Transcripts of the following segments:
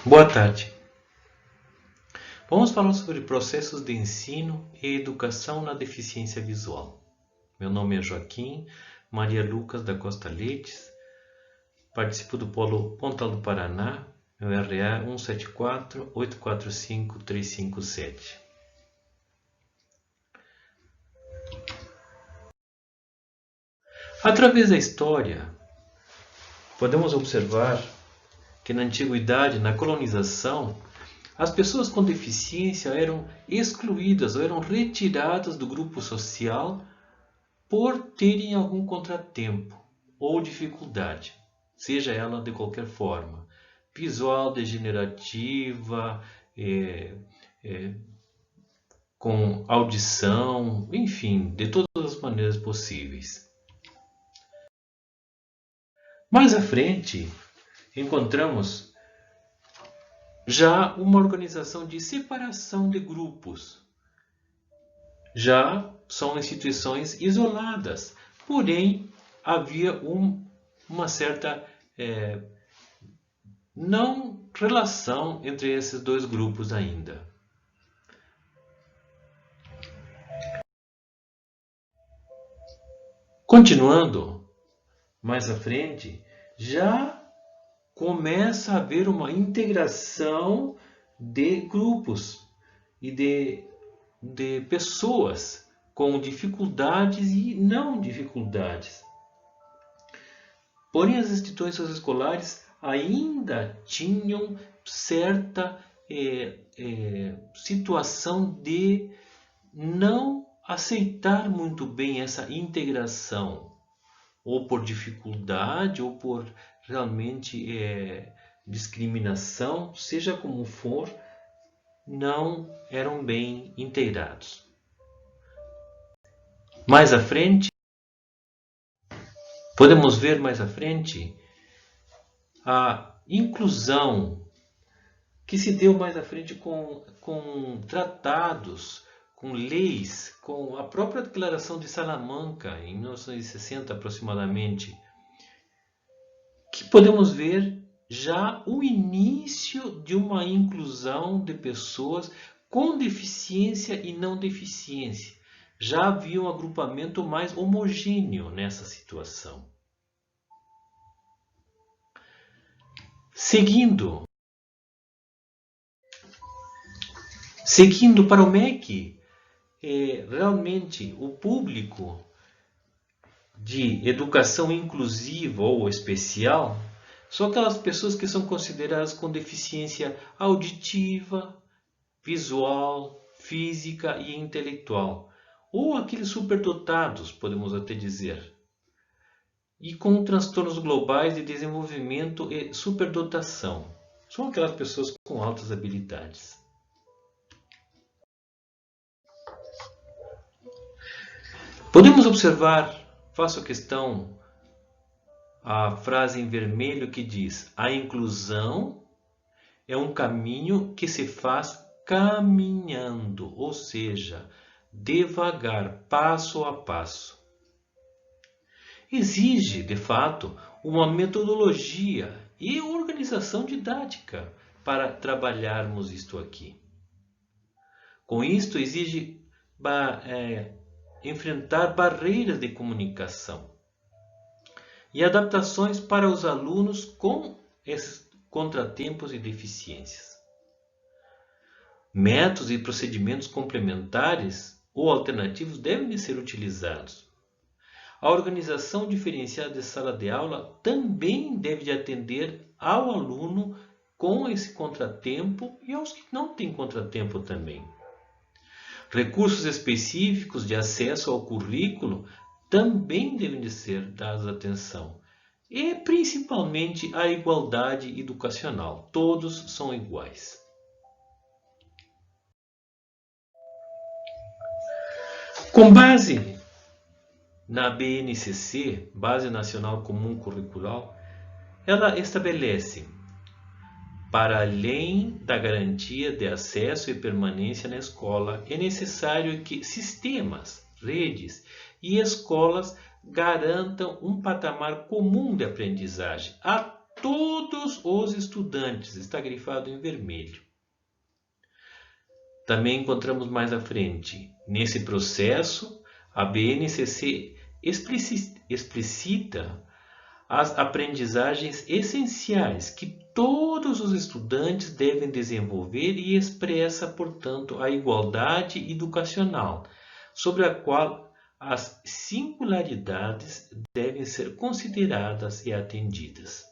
Boa tarde. Vamos falar sobre processos de ensino e educação na deficiência visual. Meu nome é Joaquim Maria Lucas da Costa Leites, participo do Polo Pontal do Paraná, meu RA 174-845-357. Através da história, podemos observar que na antiguidade, na colonização, as pessoas com deficiência eram excluídas ou eram retiradas do grupo social por terem algum contratempo ou dificuldade, seja ela de qualquer forma, visual, degenerativa, com audição, enfim, de todas as maneiras possíveis. Mais à frente, encontramos já uma organização de separação de grupos. Já são instituições isoladas, porém havia uma certa não relação entre esses dois grupos ainda. Continuando, mais à frente, já começa a haver uma integração de grupos e de pessoas com dificuldades e não dificuldades. Porém, as instituições escolares ainda tinham certa situação de não aceitar muito bem essa integração, ou por dificuldade, ou por realmente discriminação, seja como for, não eram bem integrados. Mais à frente, podemos ver mais à frente a inclusão que se deu mais à frente com tratados, com leis, com a própria Declaração de Salamanca, em 1960 aproximadamente, que podemos ver já o início de uma inclusão de pessoas com deficiência e não deficiência. Já havia um agrupamento mais homogêneo nessa situação. Seguindo para o MEC, realmente o público de educação inclusiva ou especial são aquelas pessoas que são consideradas com deficiência auditiva, visual, física e intelectual, ou aqueles superdotados, podemos até dizer, e com transtornos globais de desenvolvimento e superdotação. São aquelas pessoas com altas habilidades. Podemos observar, faço questão, a frase em vermelho que diz: a inclusão é um caminho que se faz caminhando, ou seja, devagar, passo a passo. Exige, de fato, uma metodologia e organização didática para trabalharmos isto aqui. Com isto, exige enfrentar barreiras de comunicação e adaptações para os alunos com esses contratempos e deficiências. Métodos e procedimentos complementares ou alternativos devem ser utilizados. A organização diferenciada de sala de aula também deve atender ao aluno com esse contratempo e aos que não têm contratempo também. Recursos específicos de acesso ao currículo também devem de ser dados atenção. E principalmente a igualdade educacional. Todos são iguais. Com base na BNCC, Base Nacional Comum Curricular, ela estabelece: para além da garantia de acesso e permanência na escola, é necessário que sistemas, redes e escolas garantam um patamar comum de aprendizagem a todos os estudantes, está grifado em vermelho. Também encontramos mais à frente, nesse processo, a BNCC explicita as aprendizagens essenciais que todos os estudantes devem desenvolver e expressa, portanto, a igualdade educacional, sobre a qual as singularidades devem ser consideradas e atendidas.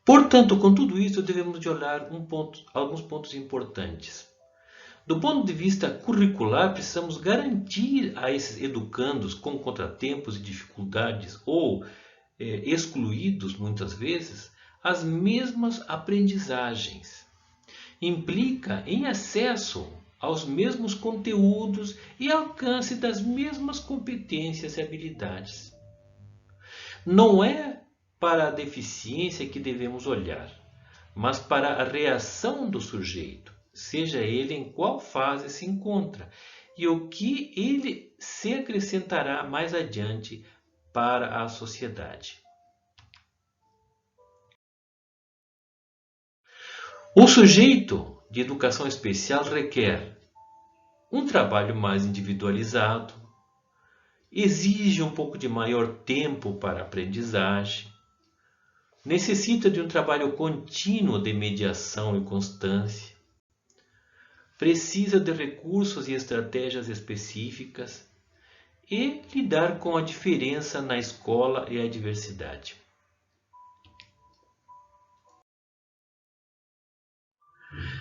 Portanto, com tudo isso, devemos de olhar alguns pontos importantes. Do ponto de vista curricular, precisamos garantir a esses educandos com contratempos e dificuldades ou excluídos, muitas vezes, as mesmas aprendizagens. Implica em acesso aos mesmos conteúdos e alcance das mesmas competências e habilidades. Não é para a deficiência que devemos olhar, mas para a reação do sujeito, seja ele em qual fase se encontra, e o que ele se acrescentará mais adiante para a sociedade. O sujeito de educação especial requer um trabalho mais individualizado, exige um pouco de maior tempo para a aprendizagem, necessita de um trabalho contínuo de mediação e constância, precisa de recursos e estratégias específicas e lidar com a diferença na escola e a diversidade.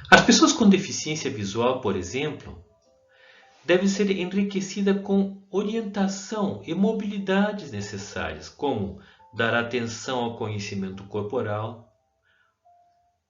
As pessoas com deficiência visual, por exemplo, devem ser enriquecidas com orientação e mobilidades necessárias, como dar atenção ao conhecimento corporal,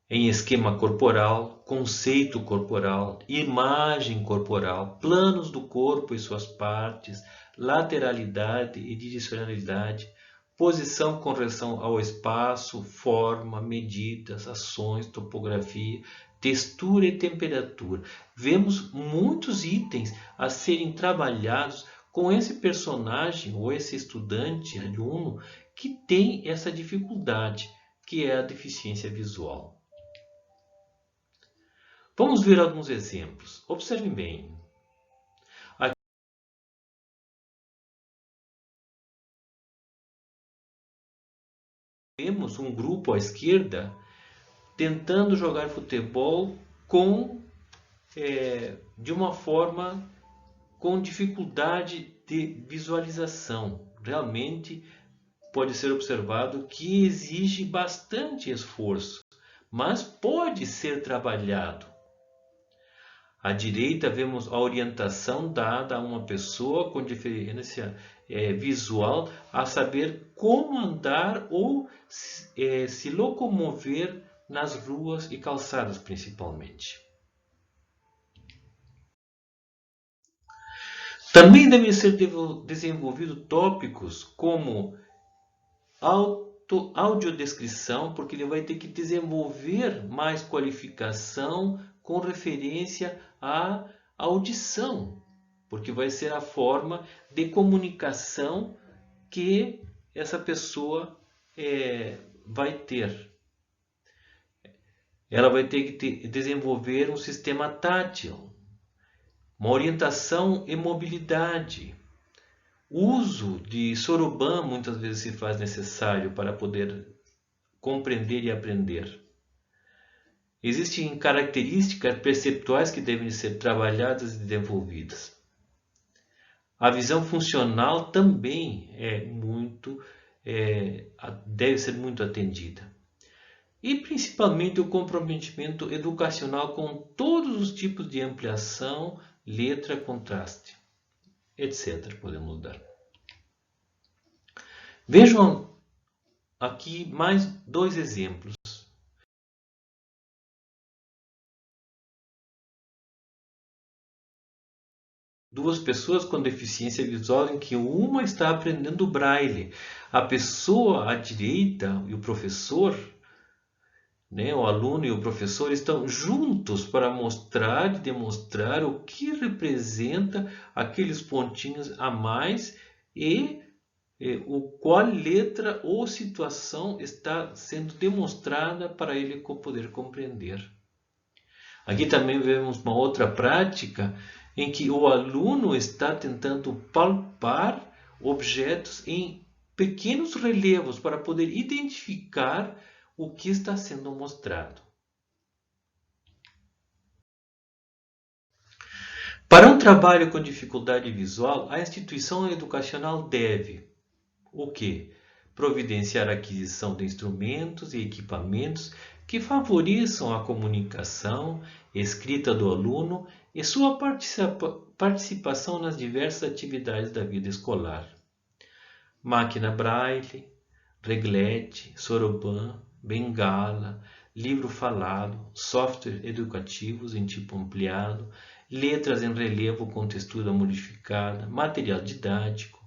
em esquema corporal, conceito corporal, imagem corporal, planos do corpo e suas partes, lateralidade e direcionalidade, posição com relação ao espaço, forma, medidas, ações, topografia, textura e temperatura. Vemos muitos itens a serem trabalhados com esse personagem ou esse estudante, aluno, que tem essa dificuldade, que é a deficiência visual. Vamos ver alguns exemplos. Observe bem. Aqui temos um grupo à esquerda tentando jogar futebol de uma forma com dificuldade de visualização. Realmente pode ser observado que exige bastante esforço, mas pode ser trabalhado. À direita vemos a orientação dada a uma pessoa com deficiência visual a saber como andar ou se locomover nas ruas e calçadas principalmente. Também devem ser desenvolvidos tópicos como audiodescrição, porque ele vai ter que desenvolver mais qualificação com referência à audição, porque vai ser a forma de comunicação que essa pessoa vai ter. Ela vai ter que desenvolver um sistema tátil, uma orientação e mobilidade. O uso de soroban muitas vezes se faz necessário para poder compreender e aprender. Existem características perceptuais que devem ser trabalhadas e desenvolvidas. A visão funcional também deve ser muito atendida. E principalmente o comprometimento educacional com todos os tipos de ampliação, letra, contraste, etc. Podemos dar. Vejam aqui mais dois exemplos. Duas pessoas com deficiência visual em que uma está aprendendo braille. A pessoa à direita e o professor, o aluno e o professor estão juntos para mostrar e demonstrar o que representa aqueles pontinhos a mais e qual letra ou situação está sendo demonstrada para ele poder compreender. Aqui também vemos uma outra prática em que o aluno está tentando palpar objetos em pequenos relevos para poder identificar o que está sendo mostrado. Para um trabalho com dificuldade visual, a instituição educacional deve o quê? Providenciar a aquisição de instrumentos e equipamentos que favoreçam a comunicação escrita do aluno e sua participação nas diversas atividades da vida escolar. Máquina Braille, reglete, soroban, bengala, livro falado, software educativos em tipo ampliado, letras em relevo com textura modificada, material didático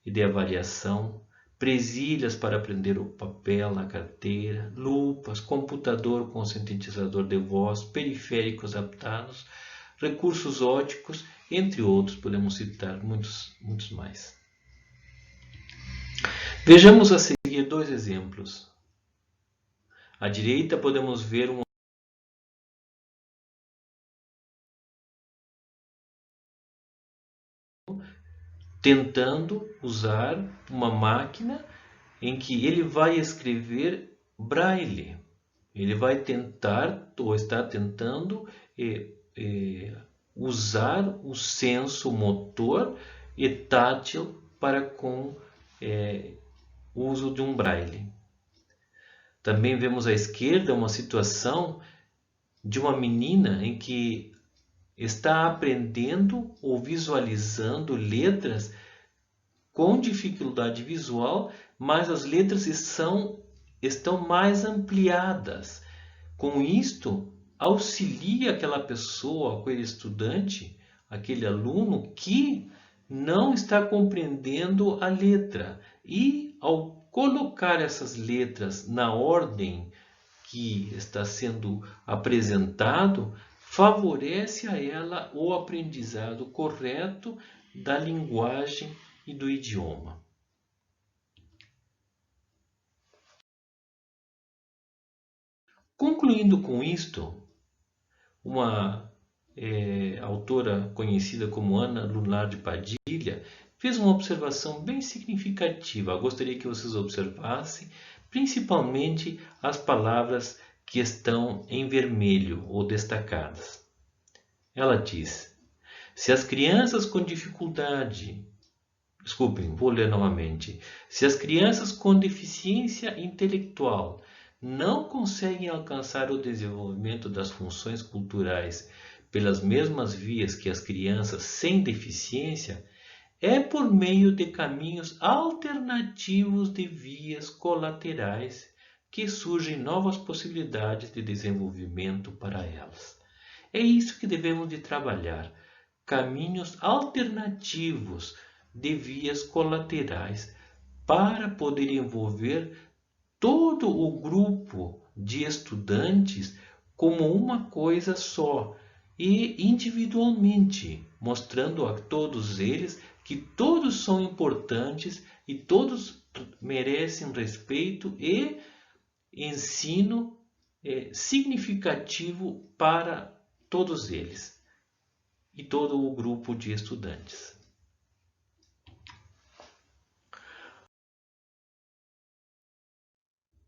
e de avaliação, presilhas para prender o papel na carteira, lupas, computador com sintetizador de voz, periféricos adaptados, recursos óticos, entre outros, podemos citar muitos mais. Vejamos a seguir dois exemplos. À direita podemos ver um tentando usar uma máquina em que ele vai escrever braille. Ele vai tentar, ou está tentando, usar o senso motor e tátil para com o uso de um braille. Também vemos à esquerda uma situação de uma menina em que está aprendendo ou visualizando letras com dificuldade visual, mas as letras estão mais ampliadas. Com isto, auxilia aquela pessoa, aquele estudante, aquele aluno que não está compreendendo a letra. E ao colocar essas letras na ordem que está sendo apresentado, favorece a ela o aprendizado correto da linguagem e do idioma. Concluindo com isto, uma autora conhecida como Ana Lunar de Padilha fez uma observação bem significativa. Eu gostaria que vocês observassem, principalmente as palavras que estão em vermelho ou destacadas. Ela diz: se as crianças com dificuldade, vou ler novamente. Se as crianças com deficiência intelectual não conseguem alcançar o desenvolvimento das funções culturais pelas mesmas vias que as crianças sem deficiência, é por meio de caminhos alternativos de vias colaterais que surgem novas possibilidades de desenvolvimento para elas. É isso que devemos de trabalhar, caminhos alternativos de vias colaterais para poder envolver todo o grupo de estudantes como uma coisa só e individualmente, mostrando a todos eles que todos são importantes e todos merecem respeito e ensino significativo para todos eles e todo o grupo de estudantes.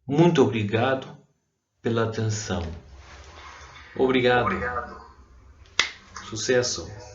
Muito obrigado pela atenção. Obrigado. Sucesso.